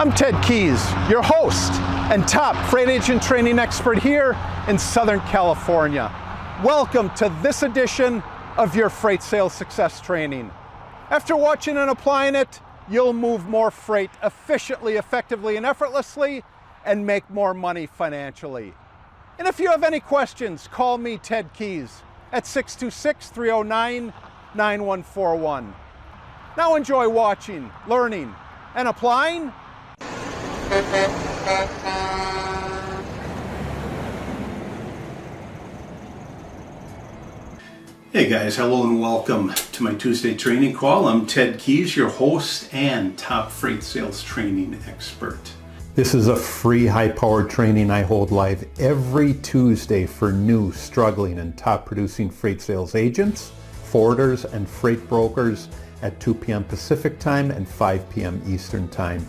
I'm Ted Keys, your host and top freight agent training expert here in Southern California. Welcome to this edition of your Freight Sales Success Training. After watching and applying it, you'll move more freight efficiently, effectively, and effortlessly, and make more money financially. And if you have any questions, call me, Ted Keys, at 626-309-9141. Now enjoy watching, learning, and applying. Hey guys, hello and welcome to my Tuesday training call. I'm Ted Keys, your host and top freight sales training expert. This is a free high-powered training I hold live every Tuesday for new, struggling, and top-producing freight sales agents, forwarders, and freight brokers at 2 p.m. Pacific Time and 5 p.m. Eastern Time.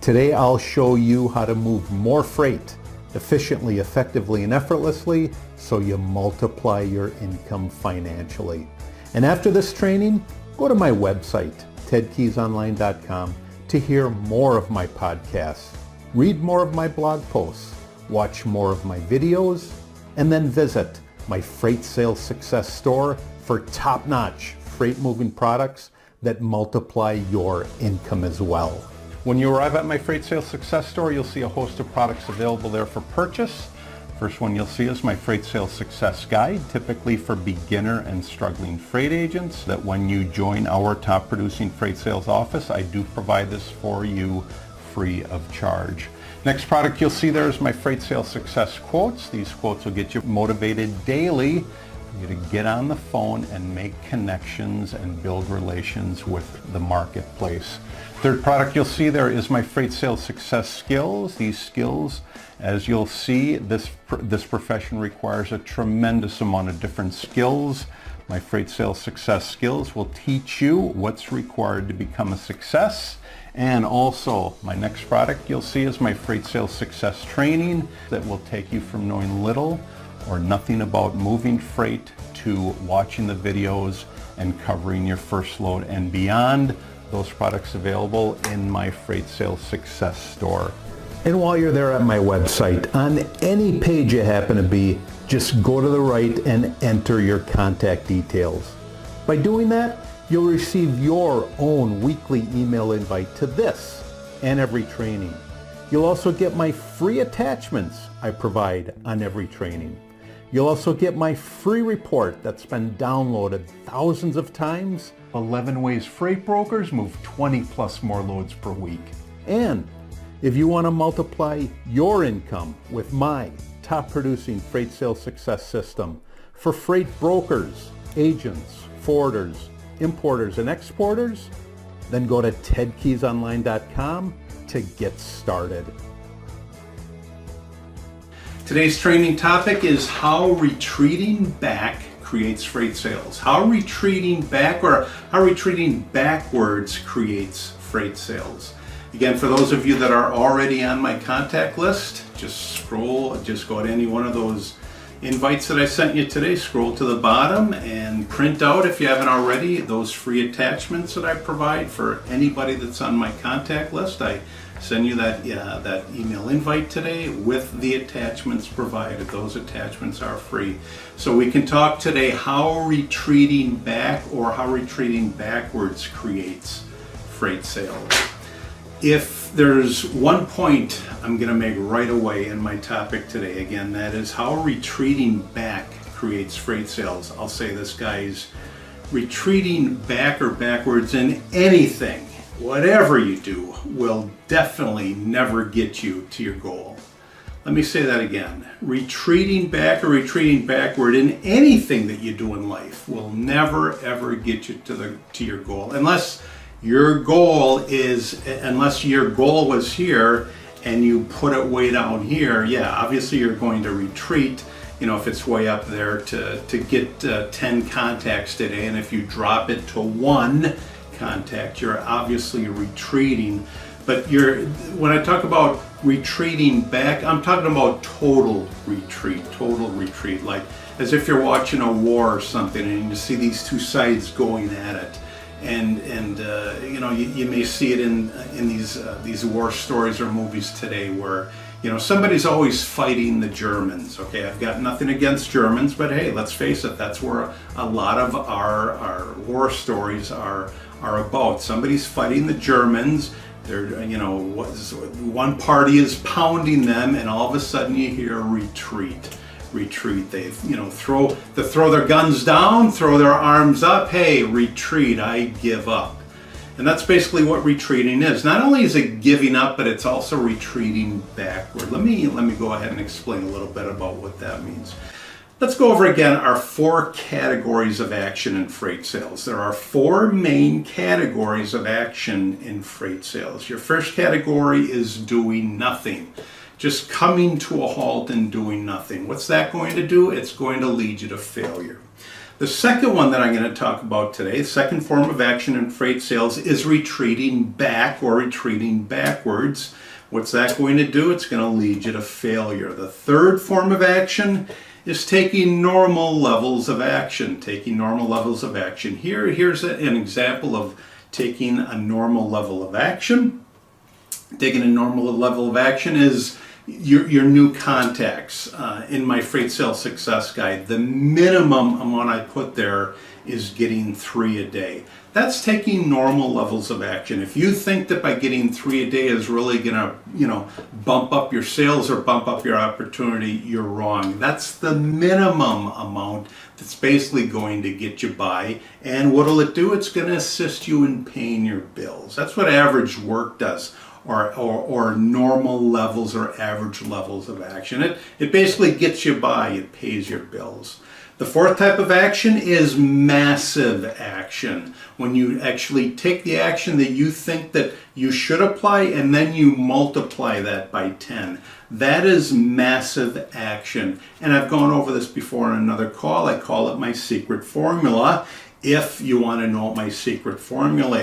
Today I'll show you how to move more freight efficiently, effectively, and effortlessly so you multiply your income financially. And after this training, go to my website, tedkeysonline.com, to hear more of my podcasts, read more of my blog posts, watch more of my videos, and then visit my Freight Sales Success store for top-notch freight moving products that multiply your income as well. When you arrive at my Freight Sales Success store, you'll see a host of products available there for purchase. First one you'll see is my Freight Sales Success Guide, typically for beginner and struggling freight agents, that when you join our top producing freight sales office, I do provide this for you free of charge. Next product you'll see there is my Freight Sales Success Quotes. These quotes will get you motivated daily for you to get on the phone and make connections and build relations with the marketplace. Third product you'll see there is my Freight Sales Success Skills. These skills, as you'll see, this profession requires a tremendous amount of different skills. My Freight Sales Success Skills will teach you what's required to become a success. And also, my next product you'll see is my Freight Sales Success Training that will take you from knowing little or nothing about moving freight to watching the videos and covering your first load and beyond. Those products available in my Freight Sales Success store. And while you're there at my website, on any page you happen to be, just go to the right and enter your contact details. By doing that, you'll receive your own weekly email invite to this and every training. You'll also get my free attachments I provide on every training. You'll also get my free report that's been downloaded thousands of times, 11 ways freight brokers move 20 plus more loads per week. And if you want to multiply your income with my top producing freight sales success system for freight brokers, agents, forwarders, importers, and exporters, then go to tedkeysonline.com to get started. Today's training topic is how retreating back creates freight sales. How retreating back or how retreating backwards creates freight sales. Again, for those of you that are already on my contact list, just go to any one of those invites that I sent you today, scroll to the bottom and print out, if you haven't already, those free attachments that I provide for anybody that's on my contact list. I send you that email invite today with the attachments provided. Those attachments are free. So we can talk today how retreating back or how retreating backwards creates freight sales. If there's one point I'm going to make right away in my topic today, again, that is how retreating back creates freight sales. I'll say this, guys, retreating back or backwards in anything, whatever you do, will definitely never get you to your goal. Let me say that again. Retreating back or retreating backward in anything that you do in life will never ever get you to your goal, unless your goal was here and you put it way down here. Yeah, obviously you're going to retreat, if it's way up there to get 10 contacts today, and if you drop it to 1 contact, you're obviously retreating. But when I talk about retreating back, I'm talking about total retreat, like as if you're watching a war or something and you see these two sides going at it. You may see it in these war stories or movies today where somebody's always fighting the Germans. Okay, I've got nothing against Germans, but hey, let's face it, that's where a lot of our war stories are about. Somebody's fighting the Germans. They're one party is pounding them, and all of a sudden you hear retreat. They throw their guns down, throw their arms up. Hey, retreat! I give up. And that's basically what retreating is. Not only is it giving up, but it's also retreating backward. Let me go ahead and explain a little bit about what that means. Let's go over again our 4 categories of action in freight sales. There are 4 main categories of action in freight sales. Your first category is doing nothing. Just coming to a halt and doing nothing. What's that going to do? It's going to lead you to failure. The second one that I'm going to talk about today, the second form of action in freight sales, is retreating back or retreating backwards. What's that going to do? It's going to lead you to failure. The third form of action is taking normal levels of action. Here's an example of taking a normal level of action. Taking a normal level of action is your new contacts. In my Freight Sales Success Guide, the minimum amount I put there is getting 3 a day. That's taking normal levels of action. If you think that by getting 3 a day is really gonna, bump up your sales or bump up your opportunity, you're wrong. That's the minimum amount that's basically going to get you by. And what'll it do? It's gonna assist you in paying your bills. That's what average work does. Or normal levels or average levels of action. It basically gets you by, it pays your bills. The fourth type of action is massive action. When you actually take the action that you think that you should apply and then you multiply that by 10. That is massive action. And I've gone over this before in another call. I call it my secret formula. If you want to know what my secret formula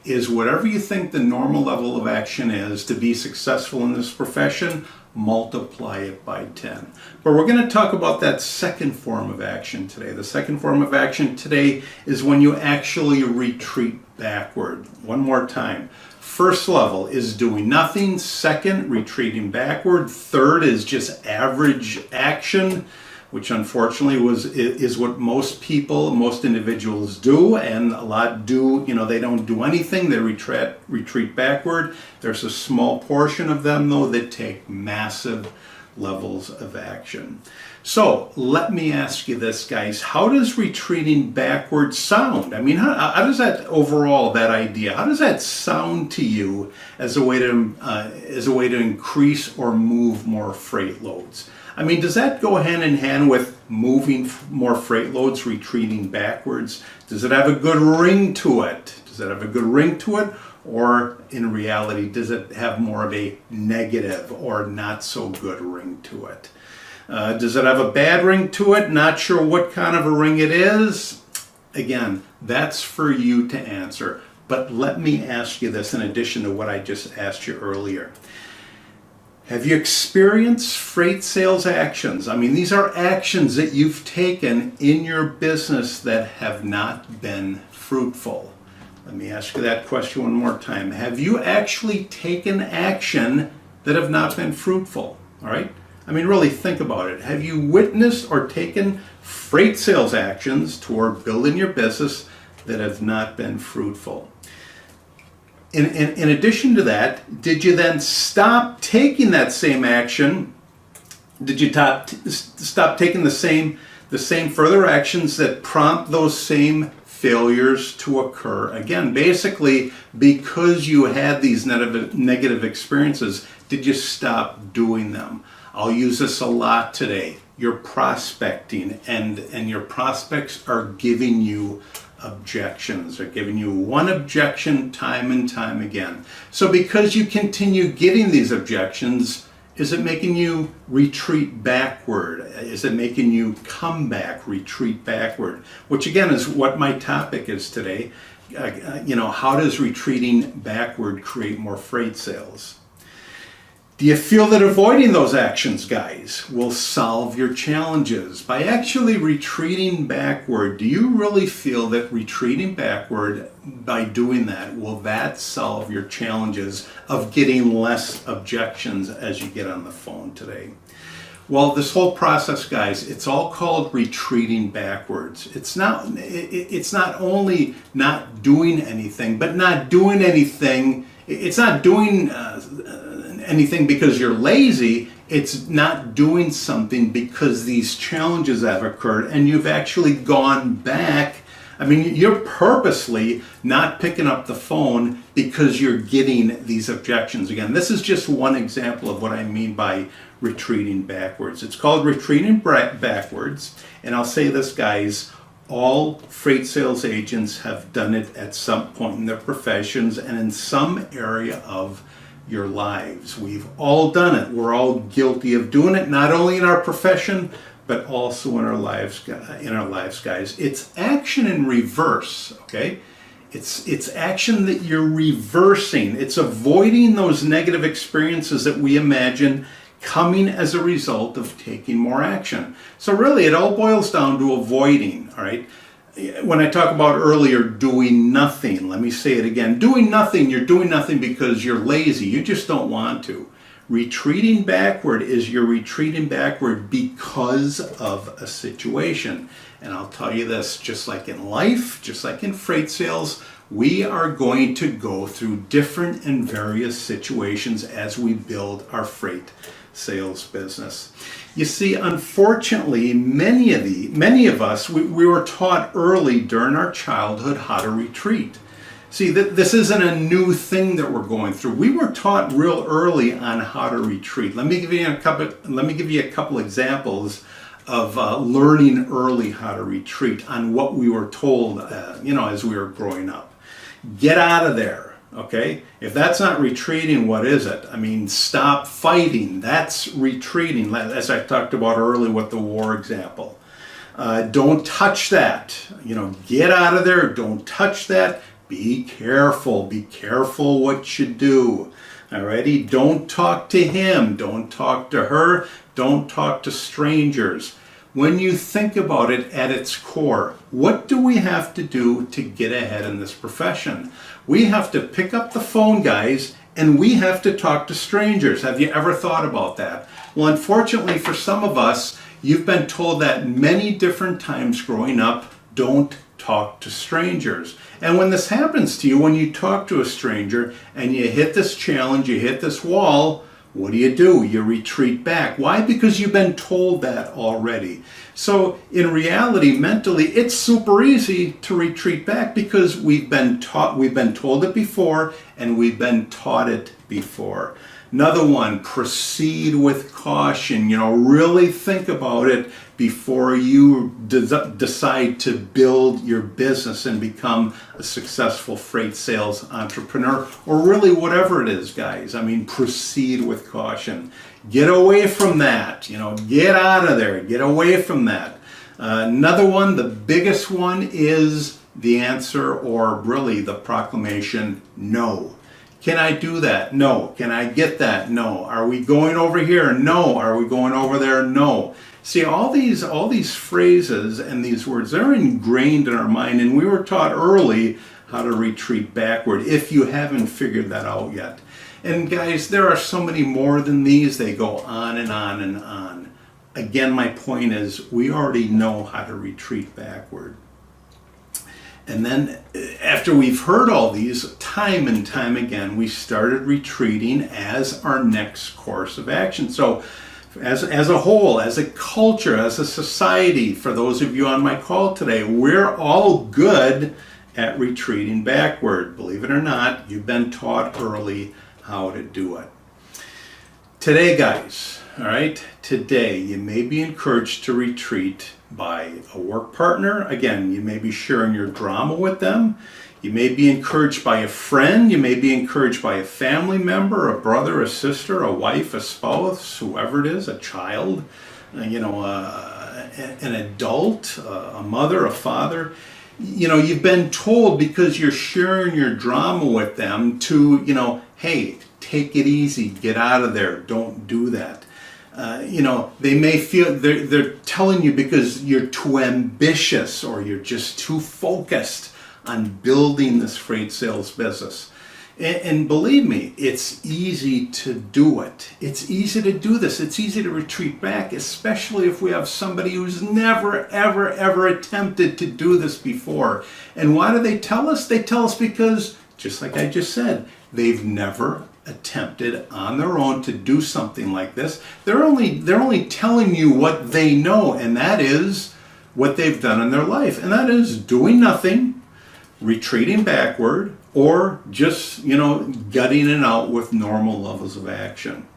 is whatever you think the normal level of action is to be successful in this profession, multiply it by 10. But we're going to talk about that second form of action today. The second form of action today is when you actually retreat backward. One more time. First level is doing nothing. Second, retreating backward. Third is just average action, which unfortunately is what most individuals do, and a lot do, they don't do anything, they retreat backward. There's a small portion of them, though, that take massive levels of action. So let me ask you this, guys. How does retreating backward sound? I mean, how does that overall, that idea, how does that sound to you as a way to increase or move more freight loads? I mean, does that go hand in hand with moving more freight loads, retreating backwards? Does it have a good ring to it? Or in reality, does it have more of a negative or not so good ring to it? Does it have a bad ring to it? Not sure what kind of a ring it is? Again, that's for you to answer. But let me ask you this in addition to what I just asked you earlier. Have you experienced freight sales actions? I mean, these are actions that you've taken in your business that have not been fruitful. Let me ask you that question one more time. Have you actually taken action that have not been fruitful? All right? I mean, really think about it. Have you witnessed or taken freight sales actions toward building your business that have not been fruitful? In addition to that, did you then stop taking that same action? Did you stop taking the same further actions that prompt those same failures to occur again? Basically, because you had these negative experiences, did you stop doing them? I'll use this a lot today. You're prospecting, and your prospects are giving you objections. They're giving you one objection time and time again. So because you continue getting these objections, is it making you retreat backward? Is it making you come back, retreat backward? Which again is what my topic is today. How does retreating backward create more freight sales? Do you feel that avoiding those actions, guys, will solve your challenges? By actually retreating backward, do you really feel that retreating backward, by doing that, will that solve your challenges of getting less objections as you get on the phone today? Well, this whole process, guys, it's all called retreating backwards. It's not only not doing anything, but not doing anything. It's not doing anything because you're lazy. It's not doing something because these challenges have occurred and you've actually gone back. I mean, you're purposely not picking up the phone because you're getting these objections again. This is just one example of what I mean by retreating backwards. It's called retreating backwards. And I'll say this, guys, all freight sales agents have done it at some point in their professions and in some area of your lives. We've all done it. We're all guilty of doing it, not only in our profession, but also in our lives, guys. It's action in reverse, okay? It's action that you're reversing. It's avoiding those negative experiences that we imagine coming as a result of taking more action. So really, it all boils down to avoiding, all right? When I talk about earlier doing nothing, let me say it again. Doing nothing, you're doing nothing because you're lazy. You just don't want to. Retreating backward is you're retreating backward because of a situation. And I'll tell you this, just like in life, just like in freight sales, we are going to go through different and various situations as we build our freight sales business. You see, unfortunately, many of us, we were taught early during our childhood how to retreat. See, this isn't a new thing that we're going through. We were taught real early on how to retreat. Let me give you a couple examples of learning early how to retreat on what we were told, as we were growing up. Get out of there. Okay, if that's not retreating, what is it? I mean, stop fighting. That's retreating, as I talked about earlier with the war example. Don't touch that. Get out of there. Don't touch that. Be careful. Be careful what you do. Alrighty? Don't talk to him. Don't talk to her. Don't talk to strangers. When you think about it at its core, what do we have to do to get ahead in this profession? We have to pick up the phone, guys, and we have to talk to strangers. Have you ever thought about that? Well, unfortunately for some of us, you've been told that many different times growing up, don't talk to strangers. And when this happens to you, when you talk to a stranger and you hit this challenge, you hit this wall, what do? You retreat back. Why? Because you've been told that already. So in reality, mentally, it's super easy to retreat back because we've been told it before, and we've been taught it before. Another one, proceed with caution. Really think about it before you decide to build your business and become a successful freight sales entrepreneur, or really whatever it is, guys. I mean, proceed with caution. Get away from that. Get out of there. Get away from that. Another one, the biggest one, is the answer, or really the proclamation, no. Can I do that? No. Can I get that? No. Are we going over here? No. Are we going over there? No. See, all these phrases and these words, they're ingrained in our mind, and we were taught early how to retreat backward, if you haven't figured that out yet. And guys, there are so many more than these. They go on and on and on. Again, my point is, we already know how to retreat backward. And then after we've heard all these time and time again, we started retreating as our next course of action. So as a whole, as a culture, as a society, for those of you on my call today, we're all good at retreating backward. Believe it or not, you've been taught early how to do it. Today, guys, all right, today you may be encouraged to retreat by a work partner. Again, you may be sharing your drama with them. You may be encouraged by a friend. You may be encouraged by a family member, a brother, a sister, a wife, a spouse, whoever it is, a child, an adult, a mother, a father. You've been told, because you're sharing your drama with them, to, hey, take it easy, get out of there, don't do that. They may feel they're telling you because you're too ambitious or you're just too focused on building this freight sales business. And believe me, it's easy to do it. It's easy to do this. It's easy to retreat back, especially if we have somebody who's never, ever, ever attempted to do this before. And why do they tell us? They tell us because, just like I just said, they've never attempted on their own to do something like this. They're only telling you what they know, and that is what they've done in their life. And that is doing nothing, retreating backward, or just, gutting it out with normal levels of action.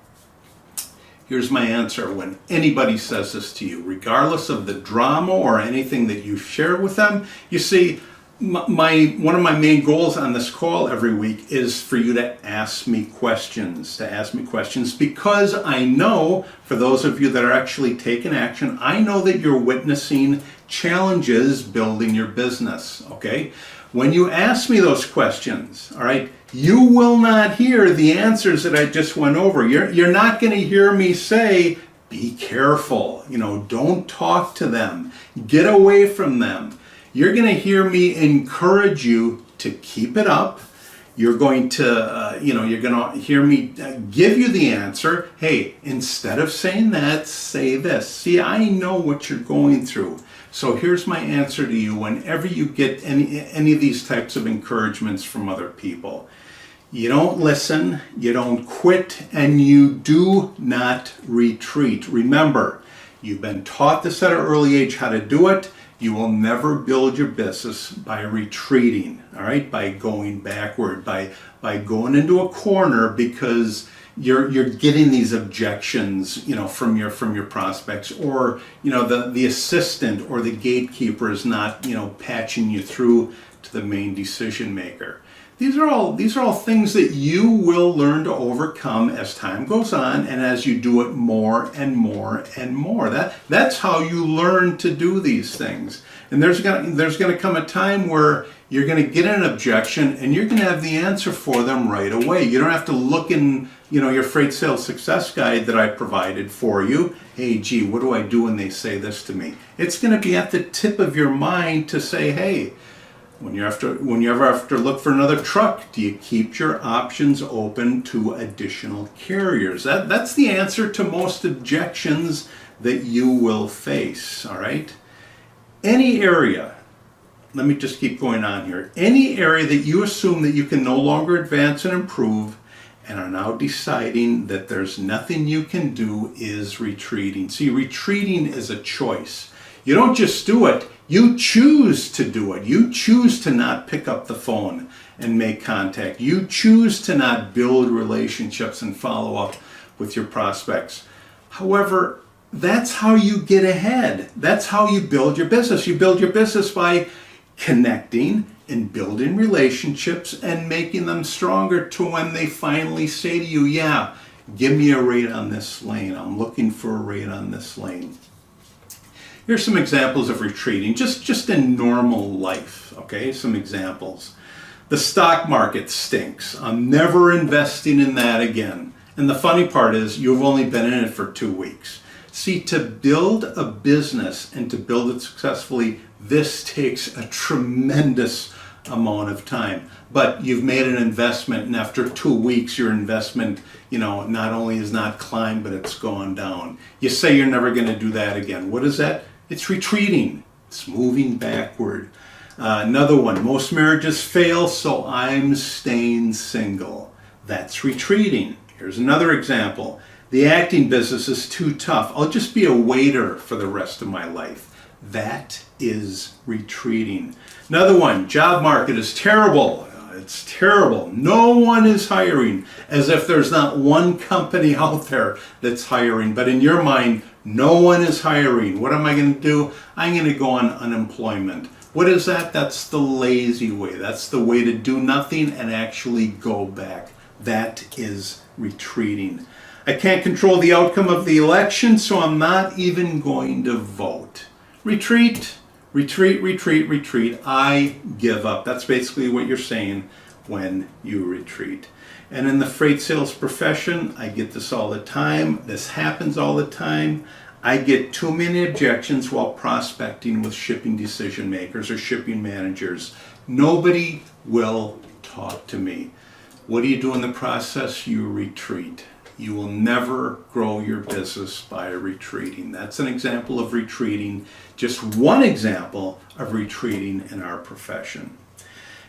Here's my answer when anybody says this to you, regardless of the drama or anything that you share with them. You see, one of my main goals on this call every week is for you to ask me questions, because I know, for those of you that are actually taking action, I know that you're witnessing challenges building your business, okay? When you ask me those questions, all right, you will not hear the answers that I just went over. You're not going to hear me say, be careful, don't talk to them, get away from them. You're going to hear me encourage you to keep it up. You're going to, you're going to hear me give you the answer. Hey, instead of saying that, say this. See, I know what you're going through. So here's my answer to you whenever you get any of these types of encouragements from other people. You don't listen, you don't quit, and you do not retreat. Remember, you've been taught this at an early age how to do it. You will never build your business by retreating, all right? By going backward, by going into a corner because you're getting these objections, from your prospects, or the assistant or the gatekeeper is not patching you through to the main decision maker. These are all things that you will learn to overcome as time goes on and as you do it more and more and more. That's how you learn to do these things. And there's gonna come a time where you're gonna get an objection and you're gonna have the answer for them right away. You don't have to look in your freight sales success guide that I provided for you. Hey, gee, what do I do when they say this to me? It's gonna be at the tip of your mind to say, hey, when you ever have to look for another truck, do you keep your options open to additional carriers? That's the answer to most objections that you will face, all right? Any area, let me just keep going on here. Any area that you assume that you can no longer advance and improve and are now deciding that there's nothing you can do is retreating. See, retreating is a choice. You don't just do it, you choose to do it. You choose to not pick up the phone and make contact. You choose to not build relationships and follow up with your prospects. However, that's how you get ahead. That's how you build your business. You build your business by connecting and building relationships and making them stronger to when they finally say to you, yeah, give me a rate on this lane. I'm looking for a rate on this lane. Here's some examples of retreating, just in normal life, okay? Some examples. The stock market stinks. I'm never investing in that again. And the funny part is you've only been in it for 2 weeks. See, to build a business and to build it successfully, this takes a tremendous amount of time. But you've made an investment, and after 2 weeks, your investment, not only has not climbed, but it's gone down. You say you're never going to do that again. What is that? It's retreating. It's moving backward. Another one, most marriages fail, so I'm staying single. That's retreating. Here's another example. The acting business is too tough. I'll just be a waiter for the rest of my life. That is retreating. Another one, job market is terrible. It's terrible. No one is hiring, as if there's not one company out there that's hiring. But in your mind, no one is hiring. What am I going to do? I'm going to go on unemployment. What is that? That's the lazy way. That's the way to do nothing and actually go back. That is retreating. I can't control the outcome of the election, so I'm not even going to vote. Retreat, retreat, retreat, retreat. I give up. That's basically what you're saying when you retreat. And in the freight sales profession, I get this all the time. This happens all the time. I get too many objections while prospecting with shipping decision makers or shipping managers. Nobody will talk to me. What do you do in the process? You retreat. You will never grow your business by retreating. That's an example of retreating, just one example of retreating in our profession.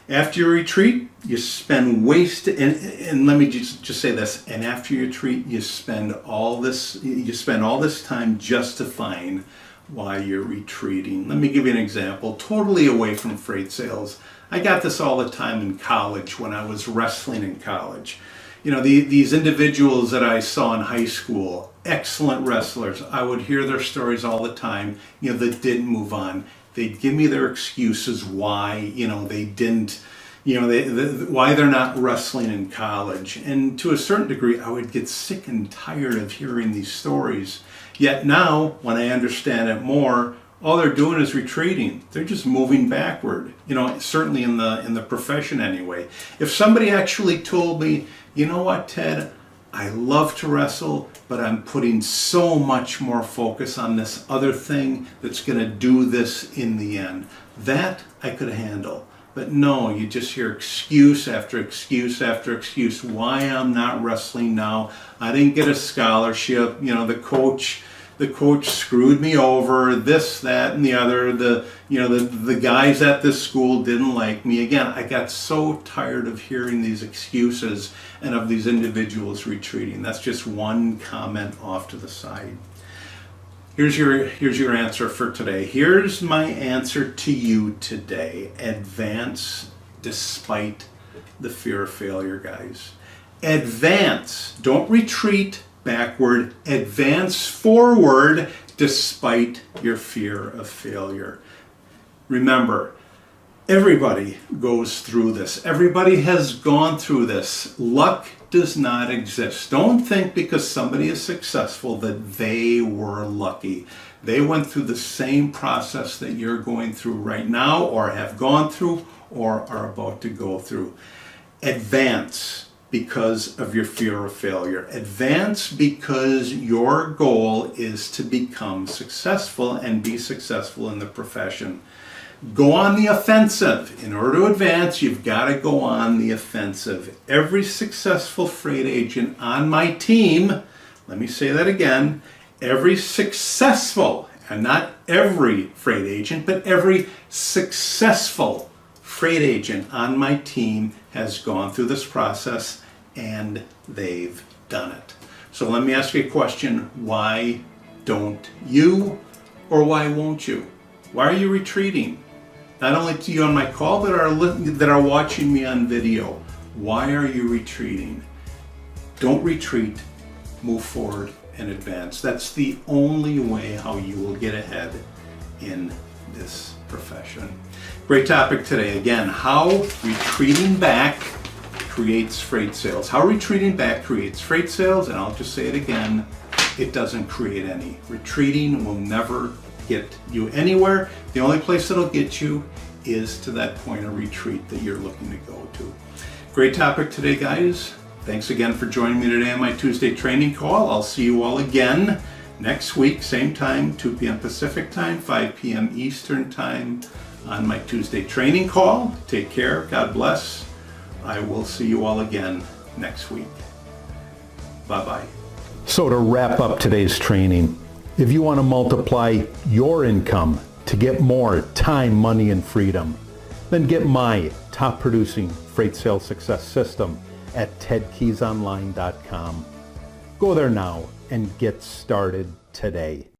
After you retreat, you spend and let me just say this, and after you retreat, you spend all this time justifying why you're retreating. Let me give you an example, totally away from freight sales. I got this all the time in college when I was wrestling in college. You know, these individuals that I saw in high school, excellent wrestlers, I would hear their stories all the time, that didn't move on. They'd give me their excuses why, they didn't, why they're not wrestling in college. And to a certain degree, I would get sick and tired of hearing these stories. Yet now, when I understand it more, all they're doing is retreating. They're just moving backward, certainly in the profession anyway. If somebody actually told me, you know what, Ted, I love to wrestle, but I'm putting so much more focus on this other thing that's going to do this in the end, that I could handle. But no, you just hear excuse after excuse after excuse why I'm not wrestling now. I didn't get a scholarship, the coach screwed me over, this, that, and the other. The guys at this school didn't like me. Again, I got so tired of hearing these excuses and of these individuals retreating. That's just one comment off to the side. Here's your answer for today. Here's my answer to you today. Advance despite the fear of failure, guys. Advance. Don't retreat backward. Advance forward despite your fear of failure. Remember, everybody goes through this. Everybody has gone through this. Luck does not exist. Don't think because somebody is successful that they were lucky. They went through the same process that you're going through right now, or have gone through, or are about to go through. Advance because of your fear of failure. Advance because your goal is to become successful and be successful in the profession. Go on the offensive. In order to advance, you've got to go on the offensive. Every successful freight agent on my team, let me say that again, every successful, and not every freight agent, but every successful freight agent on my team has gone through this process, and they've done it. So let me ask you a question. Why don't you, or why won't you? Why are you retreating? Not only to you on my call, but that are watching me on video. Why are you retreating? Don't retreat, move forward and advance. That's the only way how you will get ahead in this profession. Great topic today. Again, how retreating back creates freight sales. How retreating back creates freight sales, and I'll just say it again, it doesn't create any. Retreating will never get you anywhere. The only place that'll get you is to that point of retreat that you're looking to go to. Great topic today, guys. Thanks again for joining me today on my Tuesday training call. I'll see you all again next week, same time, 2 p.m. Pacific time, 5 p.m. Eastern time on my Tuesday training call. Take care. God bless. I will see you all again next week. Bye-bye. So to wrap up today's training, if you want to multiply your income to get more time, money, and freedom, then get my top producing freight sales success system at tedkeysonline.com. Go there now and get started today.